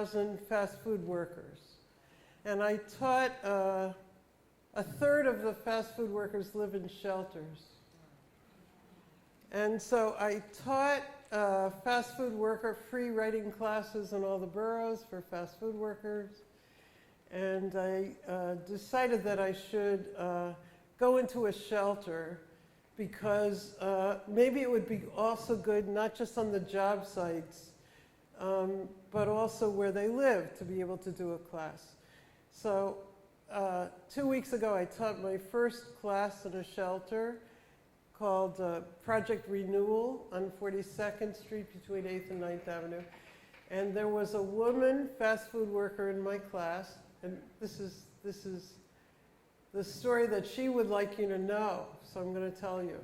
2,000 fast food workers. And I taught, a third of the fast food workers live in shelters. And so I taught fast food worker free writing classes in all the boroughs for fast food workers. And I decided that I should go into a shelter because maybe it would be also good, not just on the job sites, but also where they live, to be able to do a class. So 2 weeks ago, I taught my first class in a shelter called Project Renewal on 42nd Street between 8th and 9th Avenue. And there was a woman fast food worker in my class, and this is the story that she would like you to know, so I'm going to tell you.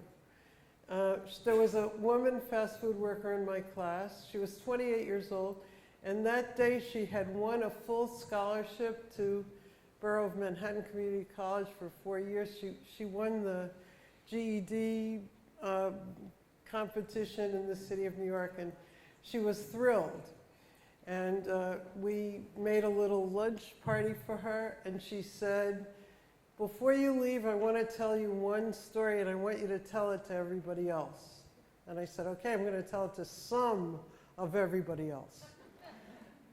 There was a woman fast food worker in my class. She was 28 years old, and that day she had won a full scholarship to Borough of Manhattan Community College for 4 years. She won the GED competition in the city of New York, and she was thrilled. And we made a little lunch party for her, and she said, "Before you leave, I want to tell you one story, and I want you to tell it to everybody else." And I said, "Okay, I'm going to tell it to some of everybody else."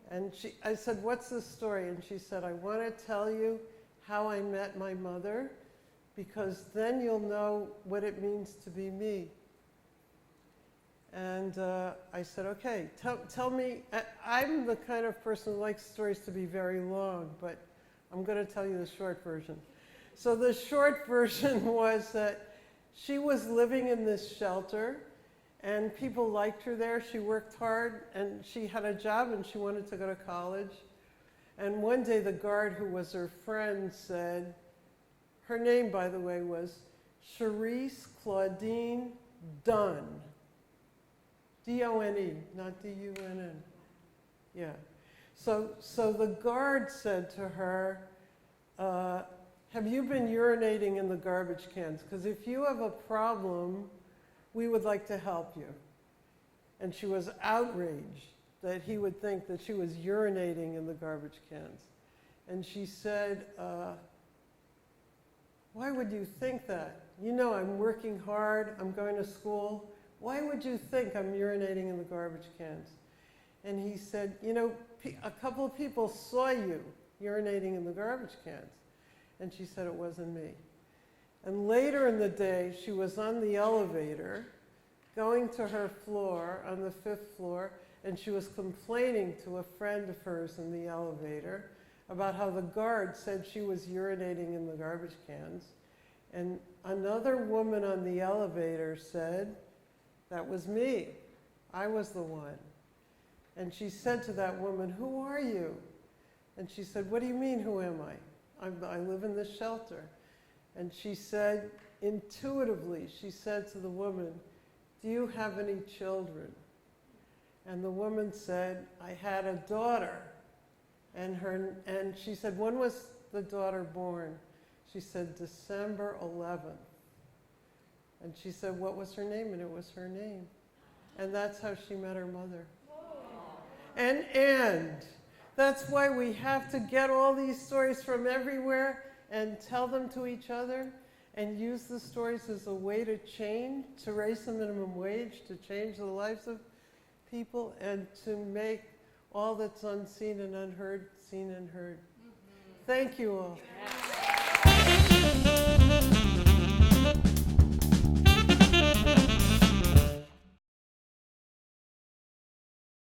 And I said, "What's the story?" And she said, "I want to tell you how I met my mother, because then you'll know what it means to be me." And I said, "Okay, tell me." I'm the kind of person who likes stories to be very long, but I'm going to tell you the short version. So the short version was that she was living in this shelter, and people liked her there. She worked hard, and she had a job, and she wanted to go to college. And one day the guard, who was her friend, said, her name, by the way, was Charisse Claudine Dunn. D-O-N-E, not D-U-N-N. Yeah. So the guard said to her, "Have you been urinating in the garbage cans? Because if you have a problem, we would like to help you." And she was outraged that he would think that she was urinating in the garbage cans. And she said, "Why would you think that? You know I'm working hard, I'm going to school. Why would you think I'm urinating in the garbage cans?" And he said, "You know, a couple of people saw you urinating in the garbage cans." And she said, "It wasn't me." And later in the day, she was on the elevator going to her floor on the 5th floor, and she was complaining to a friend of hers in the elevator about how the guard said she was urinating in the garbage cans. And another woman on the elevator said, "That was me. I was the one." And she said to that woman, "Who are you?" And she said, "What do you mean, who am I? I live in this shelter." And she said, intuitively, she said to the woman, "Do you have any children?" And the woman said, "I had a daughter." And she said, "When was the daughter born?" She said, "December 11th. And she said, "What was her name?" And it was her name. And that's how she met her mother. And that's why we have to get all these stories from everywhere and tell them to each other and use the stories as a way to change, to raise the minimum wage, to change the lives of people, and to make all that's unseen and unheard seen and heard. Thank you all.